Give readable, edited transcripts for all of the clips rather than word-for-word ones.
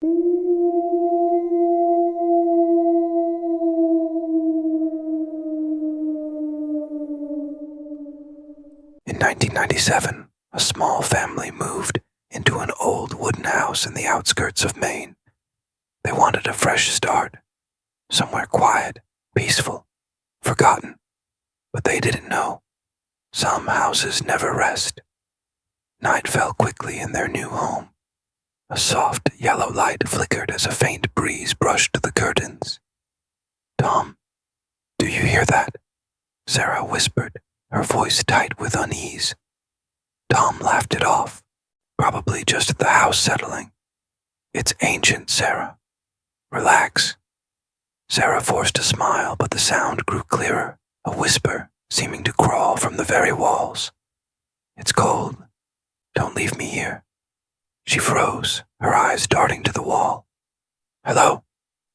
In 1997, a small family moved into an old wooden house in the outskirts of Maine. They wanted a fresh start, somewhere quiet, peaceful, forgotten. But they didn't know. Some houses never rest. Night fell quickly in their new home. A soft yellow light flickered as a faint breeze brushed the curtains. "Tom, do you hear that?" Sarah whispered, her voice tight with unease. Tom laughed it off, probably just the house settling. "It's ancient, Sarah. Relax." Sarah forced a smile, but the sound grew clearer, a whisper seeming to crawl from the very walls. "It's cold. Don't leave me here." She froze, her eyes darting to the wall. "Hello?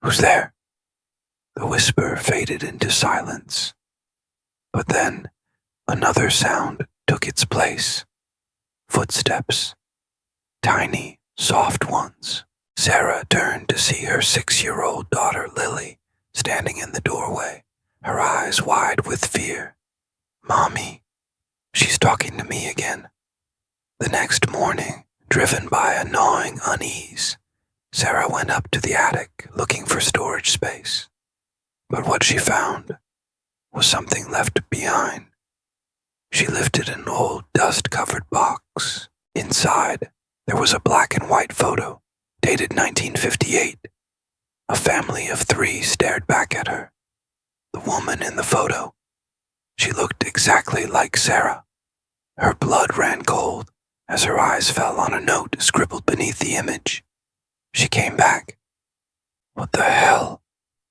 Who's there?" The whisper faded into silence. But then, another sound took its place. Footsteps. Tiny, soft ones. Sarah turned to see her 6-year-old daughter Lily standing in the doorway, her eyes wide with fear. "Mommy, she's talking to me again." The next morning, driven by a gnawing unease, Sarah went up to the attic looking for storage space. But what she found was something left behind. She lifted an old dust-covered box. Inside, there was a black and white photo, dated 1958. A family of 3 stared back at her. The woman in the photo, she looked exactly like Sarah. Her blood ran cold as her eyes fell on a note scribbled beneath the image. She came back. "What the hell?"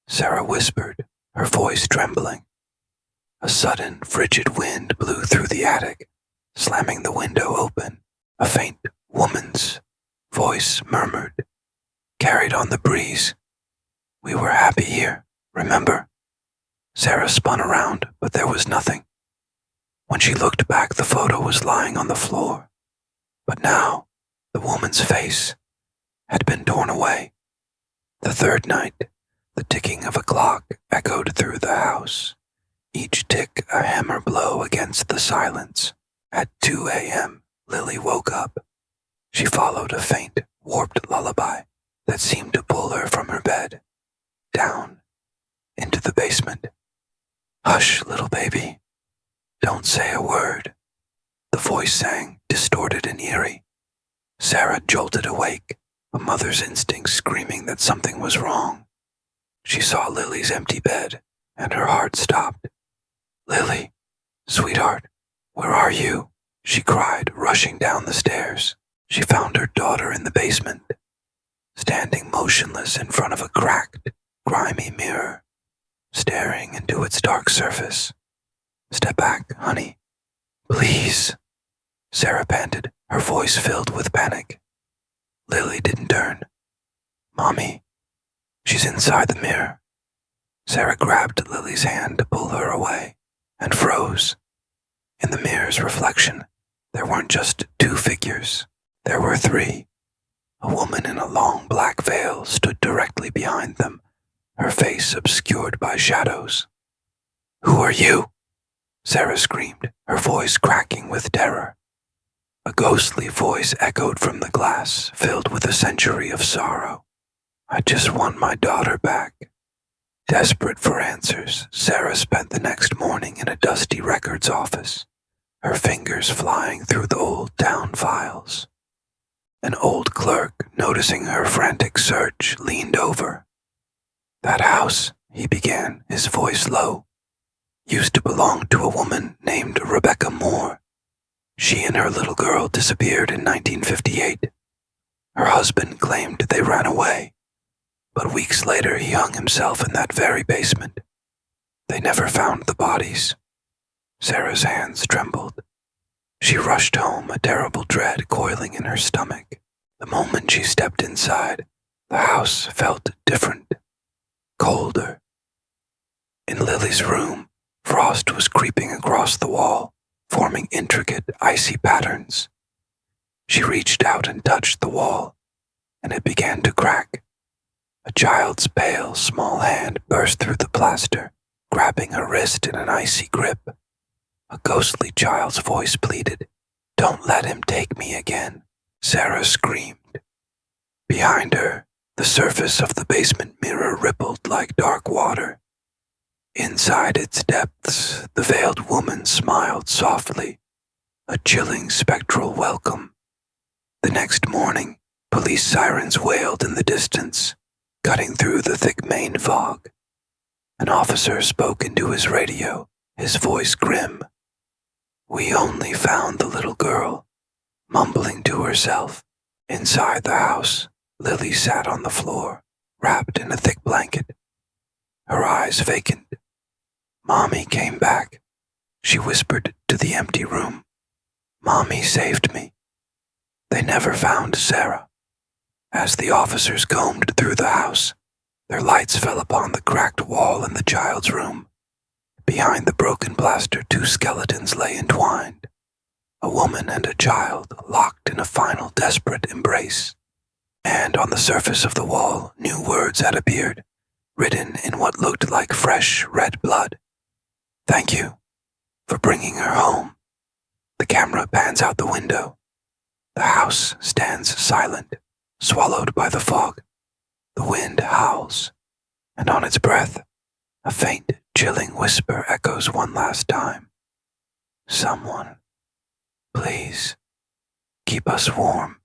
Sarah whispered, her voice trembling. A sudden, frigid wind blew through the attic, slamming the window open. A faint woman's voice murmured, carried on the breeze. "We were happy here, remember?" Sarah spun around, but there was nothing. When she looked back, the photo was lying on the floor. But now, the woman's face had been torn away. The third night, the ticking of a clock echoed through the house, each tick a hammer blow against the silence. At 2 a.m., Lily woke up. She followed a faint, warped lullaby that seemed to pull her from her bed, down, into the basement. "Hush, little baby. Don't say a word." The voice sang, distorted and eerie. Sarah jolted awake, a mother's instinct screaming that something was wrong. She saw Lily's empty bed, and her heart stopped. "Lily, sweetheart, where are you?" she cried, rushing down the stairs. She found her daughter in the basement, standing motionless in front of a cracked, grimy mirror, staring into its dark surface. "Step back, honey. Please," Sarah panted, her voice filled with panic. Lily didn't turn. "Mommy, she's inside the mirror." Sarah grabbed Lily's hand to pull her away, and froze. In the mirror's reflection, there weren't just 2 figures. There were 3. A woman in a long black veil stood directly behind them, her face obscured by shadows. "Who are you?" Sarah screamed, her voice cracking with terror. A ghostly voice echoed from the glass, filled with a century of sorrow. "I just want my daughter back." Desperate for answers, Sarah spent the next morning in a dusty records office, her fingers flying through the old town files. An old clerk, noticing her frantic search, leaned over. "That house," he began, his voice low, "used to belong to a woman named Rebecca Moore. She and her little girl disappeared in 1958. Her husband claimed they ran away, but weeks later he hung himself in that very basement. They never found the bodies." Sarah's hands trembled. She rushed home, a terrible dread coiling in her stomach. The moment she stepped inside, the house felt different, colder. In Lily's room, frost was creeping across the wall, forming intricate, icy patterns. She reached out and touched the wall. and it began to crack. A child's pale, small hand burst through the plaster, grabbing her wrist in an icy grip. A ghostly child's voice pleaded, "Don't let him take me again," Sarah screamed. Behind her, the surface of the basement mirror rippled like dark water. Inside its depths, the veiled woman smiled softly, a chilling spectral welcome. The next morning, police sirens wailed in the distance, cutting through the thick Maine fog. An officer spoke into his radio, his voice grim. "We only found the little girl," mumbling to herself. Inside the house, Lily sat on the floor, wrapped in a thick blanket, her eyes vacant. "Mommy came back," she whispered to the empty room. "Mommy saved me." They never found Sarah. As the officers combed through the house, their lights fell upon the cracked wall in the child's room. Behind the broken plaster, two skeletons lay entwined, a woman and a child locked in a final desperate embrace. And on the surface of the wall, new words had appeared, written in what looked like fresh red blood. "Thank you for bringing her home." The camera pans out the window. The house stands silent, swallowed by the fog. The wind howls, and on its breath, a faint, chilling whisper echoes one last time. "Someone, please, keep us warm."